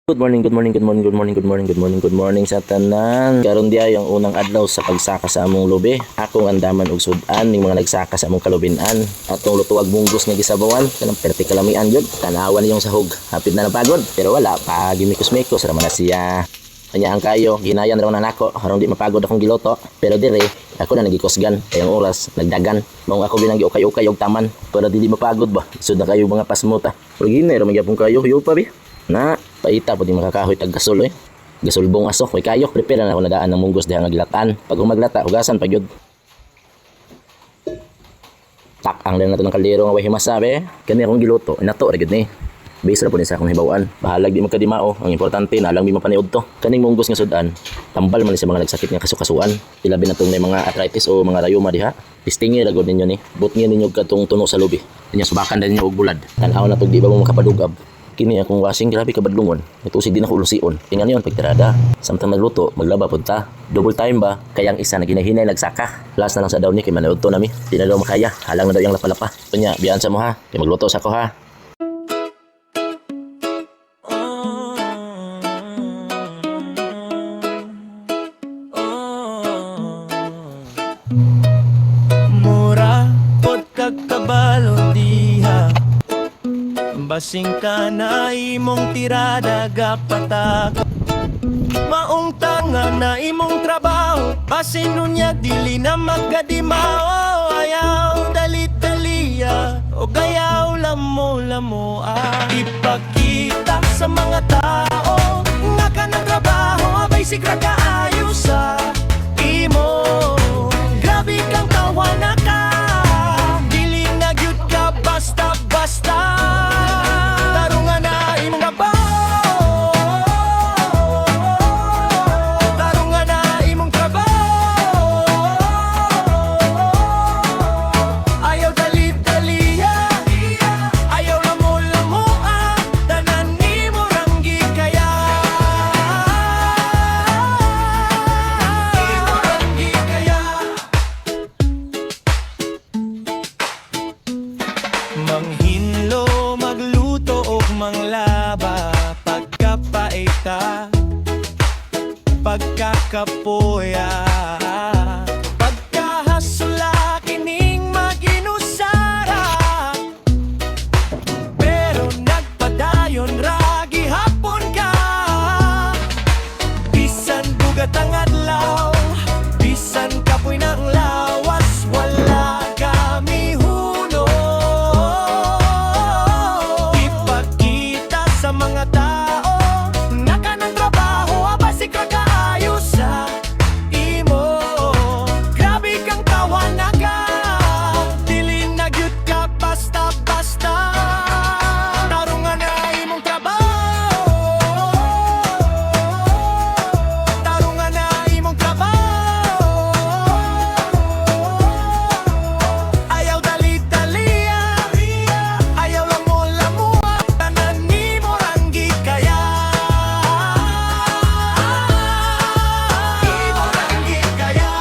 Good morning, good morning, good morning, good morning, good morning, good morning, good morning sa tanan. Karon diya yung unang adlaw sa pagsaka sa among lubi. Akong andaman og sudan ning mga nagsaka sa among kalubinan. Atong lutuag munggos nga gisabawan, kanang perti kalamian gyud. Tanawan niyong sahog. Hapit na napagod, pero wala pa gimikos-mikos ra man na siya. Kanya ang kayo, ginayan raw na nako, harong di mapagod akong giloto. Pero dire, ako na nagikosgan, kayang oras, nagdagan. Maong ako binang giukay-ukay og taman, para dili mapagod ba. Isud na kayo mga pasmuta. Pero ginay ra man gyapon kayo, huyo pa bi. Na, paita po di makakahoy tag gasol gasolbong aso, koy kayo, prepare na ako nadaan ng munggos diha nga gilatan. Pag humaglata, hugasan pa gyud. Tak ang lang nato ng kaldero nga way himasabi. Kani akong giluto, nato ra gyud ni. Base ra po ni sa akong hibawaan. Bahalag di magkadimao, ang importante na lang di mapaniud to. Kaning munggos nga sudan, tambal man sa mga nagsakit nga kasukasuan. Ilabi na tong may mga arthritis o mga rayuma diha. Istingi ra gud ninyo ni. Butngin ninyo katong tuno sa lubi. Kanya subakan din ninyo og bulad. Tan-aw na tog di ba mo makapadugab. Kini akong washing, grabe kabadlungon. Itusig din ako ulusion. Tingnan yun, pagtirada. Samtang magluto, maglaba punta. Double time ba? Kaya ang isa na ginahinay nagsaka. Last na lang sa daw ni, kay manood to nami. Di na daw makaya. Halang na daw yung lapalapa. Kanya, biyaan sa mo ha. Kaya magluto sa ako ha. Mura, pot kagkabalo diha. Basing ka na imong tirada gapatak. Maong tanga na imong trabaho. Basin nunya dili na magkadimao. Ayaw dalit-daliya o gayaw lamo-lamo. Ipakita sa mga tao nga ka ng trabaho. Abay sigra kaayo sa imo. Grabe kang tawana ka. Dili na gyud ka basta-basta. Manghinlo, magluto o manglaba. Pagkapaita, pagkakapoya, pagkahasula, kining maginusara. Pero nagpadayon ragi hapon ka. Bisan bugat ang adlaw, bisan kapoy ng lawas, wala kami huno. Ipakita sa mga tao na ka ng trabaho, abasik ka kaayo sa imo. Grabe kang tawana ka, dili na gyud ka basta-basta. Tarungan na imong trabaho, tarungan na imong trabaho. Ayaw dalit-dalia, ayaw lamo-lamoa. Tanan nimo ranggi kaya. Imo ranggi kaya.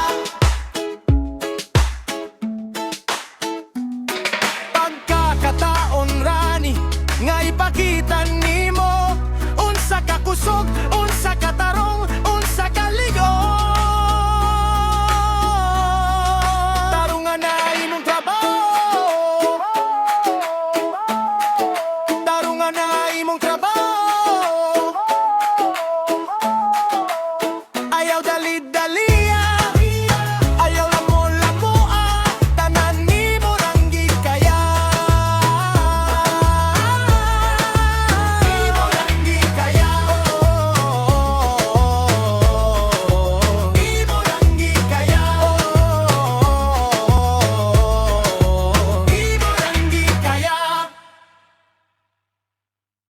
Pagkakataon rani nga ipakita nimo unsa ka kusog